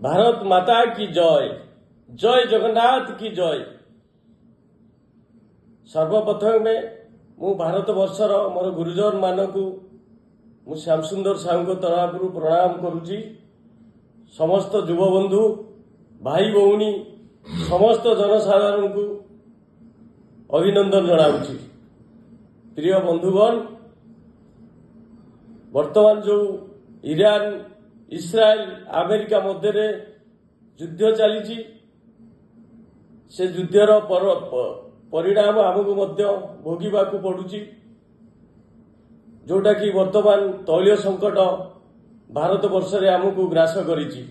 भारत माता की जय, जय जगन्नाथ की जय। सर्वप्रथम मु भारत वर्षर मोर गुरुजन मानक मु श्याम सुंदर साहू को तरफ प्रणाम करुची। समस्त युवबंधु भाई भौणी समस्त जनसाधारण को अभिनंदन जनाऊँगी। प्रिय बंधुगण, वर्तमान जो ईरान इस्राएल अमेरिका मध्य युद्ध चली से युद्धर परिणाम आमको भोगवा पड़ुची, जोटा कि वर्तमान तैल संकट भारत वर्ष रे आमको ग्रास करिची।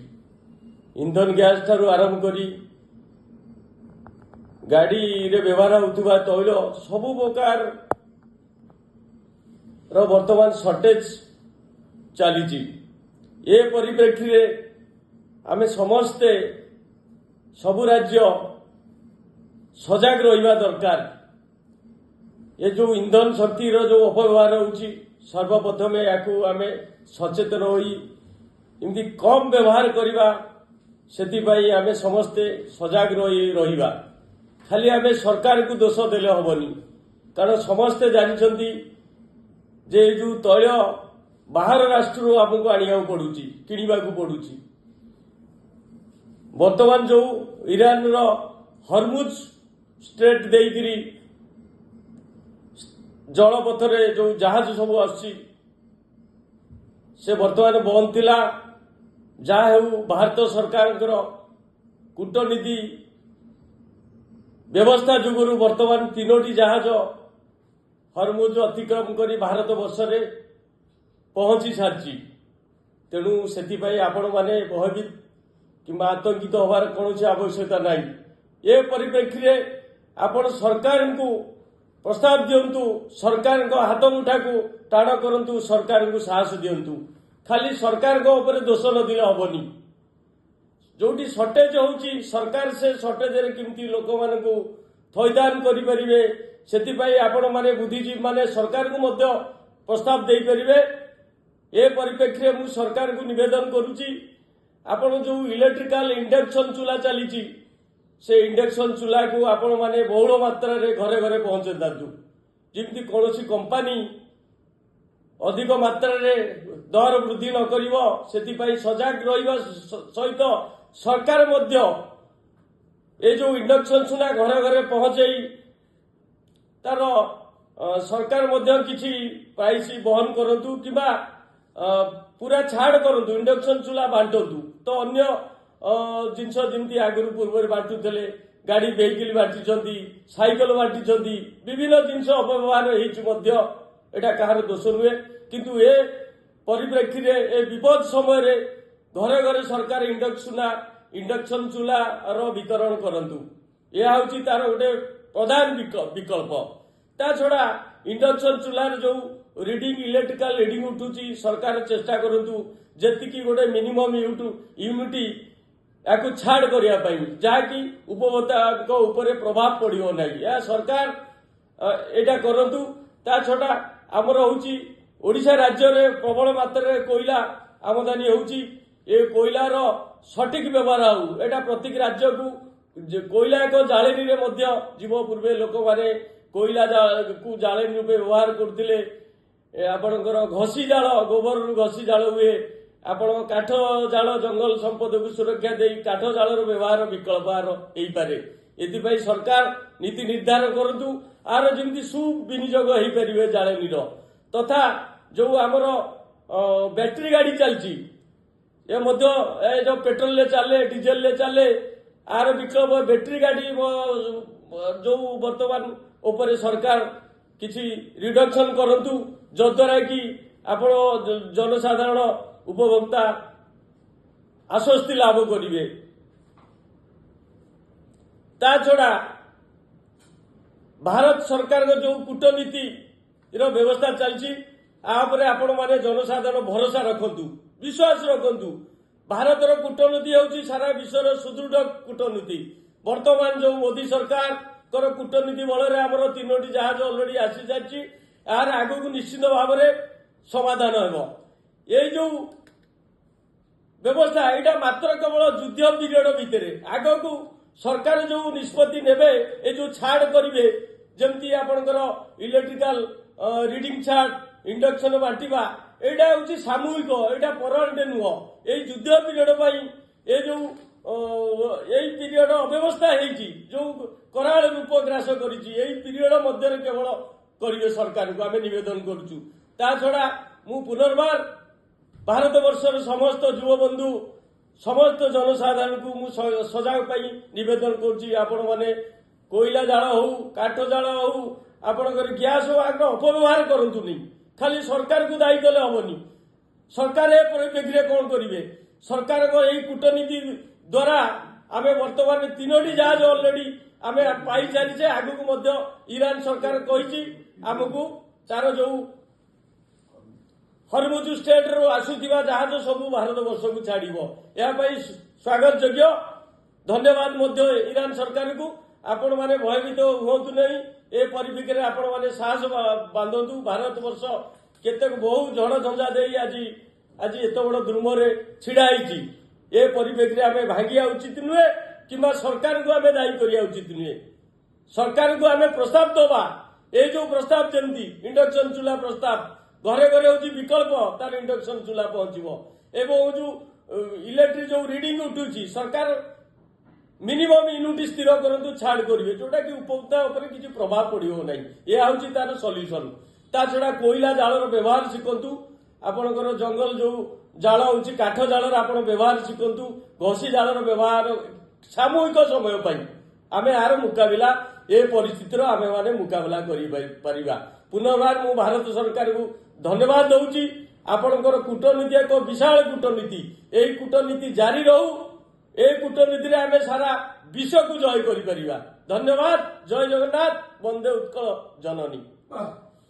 इंधन गैस ठारू आरंभ करी गाड़ी रे व्यवहार होता तैल सबु प्रकार वर्तमान शॉर्टेज चली। ए परिप्रेक्षी आमे समस्ते सबु राज्य सजग रहिबा दरकार। ये जो इंधन शक्ति जो अपव्यवहार होची, सर्वप्रथम याकू आमे सचेतन होई इमती कम व्यवहार करिबा, सेतिबाई आमे समस्ते सजग रहिबा। खाली आमे सरकार को दोष देले हबनी, कारण समस्ते जानिछंती जे जो तैल बाहर राष्ट्र आमको आनिया पड़ुची, किणवा पड़ुची। वर्तमान जो ईरान रो हरमुज स्ट्रेट देकरी जलपथरे जो जहाज सब आसी से वर्तमान बंद थिला। जहा हो भारत सरकार कूटनीति व्यवस्था जुगुरु वर्तमान तीनोटी जहाज हरमुज अतिक्रम करी भारत वर्ष रे पहुंची सारी। तेणु से आपण माने भयभीत कि आतंकित हबार कौन आवश्यकता नहीं। ये परिप्रेक्षी आपण सरकार को प्रस्ताव दिंतु, सरकार हाथ मुठा को टाण करंतु, सरकार को साहस दिंतु। खाली सरकार ऊपर दोष न दिले हबनी। जोटी शॉर्टेज होची, सरकार से शॉर्टेज रे किमती लोक मान को थैदान करि परिबे, सेति पई आपण माने बुद्धिजीवी माने सरकार को मध्य प्रस्ताव देई परिबे। ए परिप्रेक्षी मु सरकार को निवेदन करुची, आपण जो इलेक्ट्रिकल इंडक्शन चूल्हा चली से इंडक्शन चूल्हा को आपण माने बहुल मात्रा रे घरे घरे पहुंचे दादु, जिमती कौन कंपानी अधिक मात्रा रे दर वृद्धि न करिवो, सेति पई सजग रहिबा सहित सरकार मध्य ए जो इंडक्शन चूल्हा घरे घरे पहुंचई तार सरकार मध्य किछि प्राइस बहन करंतु किबा पूरा छाड़ करंतु, इंडक्शन चूल्हा बांटंतु। तो अन्य जिनस जमी आगु पूर्व बांटुले गाड़ी वेहिकल बांटी, साइकेल बांटी, विभिन्न जिनस अपव्यवहार होता कहार दोष नुहे। किंतु ए परिप्रेक्षी ए विपद समय रे घरे घरे सरकार इंडक्शन चूल्हा वितरण करंतु। यह हूँ तार गोटे प्रधान विकल्प। ता छड़ा इंडक्शन चूल्हार जो रीडिंग इलेक्ट्रिकल रीडिंग उठुची, सरकार चेष्टा करंतु जेतिकी गोटे मिनिमम यूनिटी याकू छाड़ करिया पई, जहाँकि उपभोक्ता उपरे प्रभाव पड़ियो नाही। या सरकार एटा करंतु। ता छड़ा आमर होची ओडिशा राज्य रे प्रबल मात्रा रे कोयला आमदानी होची। ए कोयलार सठिक व्यवहार हो, एटा प्रत्येक राज्य को कोयला एक जाळेनी रे मध्य जीव पूर्वे लोक माने कोयला को जाळेनी रूपे व्यवहार करथिले। आपणकर घसी जाल, गोबर घसी जाल हुए, आपण काठ जाल जंगल संपद को सुरक्षा दे काठ जाल व्यवहार विकल्प पारे। एथि सरकार नीति निर्धारण करंतु, आर जमी सुविनियोग हो पारे जाळेनीर। तथा जो आमर बैटरी गाड़ी चलती जो पेट्रोल ले चले डीजेल ले चले, आर विकल्प बैटरी गाड़ी जो वर्तमान ऊपर सरकार किसी रिडक्शन करंतु, जद्वारा कि आपण जनसाधारण उपभोक्ता आश्वस्ति लाभ करेंगे। ता छड़ा भारत सरकार जो कूटनीति व्यवस्था चलती, आपण माने जनसाधारण भरोसा रखंतु, विश्वास रखंतु। भारतर कूटनीति होची सारा विश्वर सुदृढ़ कूटनीति। वर्तमान जो मोदी सरकार कूटनीति बल आमर तीनोटी जहाज अलरेडी आसी जाछि, यार आगु निश्चित भाव में समाधान हो। ये जो व्यवस्था यहाँ मात्र केवल युद्ध पीरियड भितर आग को सरकार जो निष्पत्ति नेबे ए जो छाड़ करेंगे जमती आपणकर इलेक्ट्रिकल रिडिंग छाड़ इंडक्शन बांटा यहाँ हूँ सामूहिक यहाँ परमानेंट नुह ये युद्ध पीरियड ये जो यही पीरियड अव्यवस्था जो कराल रूप ग्रास कर पीरियड मध्य केवल करेंगे सरकार को आम नवेदन करुचु ता छड़ा मु पुनर्बार भारत वर्षर समस्त युव बंधु समस्त जनसाधारण को मु सजाग नवेदन करुच्ची आपण मैंने कोयला जाल हो काठ जाल हो आपणकर गैस हो आग अपव्यवहार करतु नहीं खाली सरकार को दायी कले हेनी सरकार ए परिप्रेक्षी कौन करेंगे सरकार यही कूटनीति द्वारा आम बर्तमान 3टी जहाज अलरेडी आम पाई सारी आग को ईरान सरकार कही आमको तार जो हरमुज स्टेट रू आसुवा जहाज सब भारत वर्ष को छाड़ यह स्वागत योग्य धन्यवाद ईरान सरकार को आपण मैंने भयभीत हूँ नहीं ए परिप्रेक्षी में आपण मैंने साहस बांधतु भारत वर्ष केते बहु झड़ झंझा दे आज आज एत बड़ द्रुम छिड़ाई ए परिप्रेक्षी आम भांगा उचित नुहे कि सरकार को आम दायी करवा उचित नुहे सरकार को आम प्रस्ताव दबा ये जो प्रस्ताव जमी इंडक्शन चूल्हा प्रस्ताव घरे घरे हूँ विकल्प तार इंडक्शन चूल्हा पहुंचो एवं जो इलेक्ट्रिक जो रिडिंग उठुची सरकार मिनिमम यूनिट स्थिर करंतु छाड़ करेंगे जोटा कि उपभोक्ता उपर किसी प्रभाव पड़ो ना यह हूँ तार सल्यूशन ता छड़ा कोयला जालर व्यवहार शिखु आपणकर जंगल जो जाल हूँ काठ जालर आप व्यवहार शिखु घसी जालर व्यवहार सामूहिक समय आम यार मुकाबला ए परिस्थितिर आम मैंने मुकाबला कर पुनर्बार मु भारत सरकार को धन्यवाद दूची आपणकर कूटनीति एक विशाल कूटनीति यही कूटनीति जारी रहू ए कूटनीति आम सारा विश्व को जय कर धन्यवाद जय जगन्नाथ वंदे उत्कल जननी।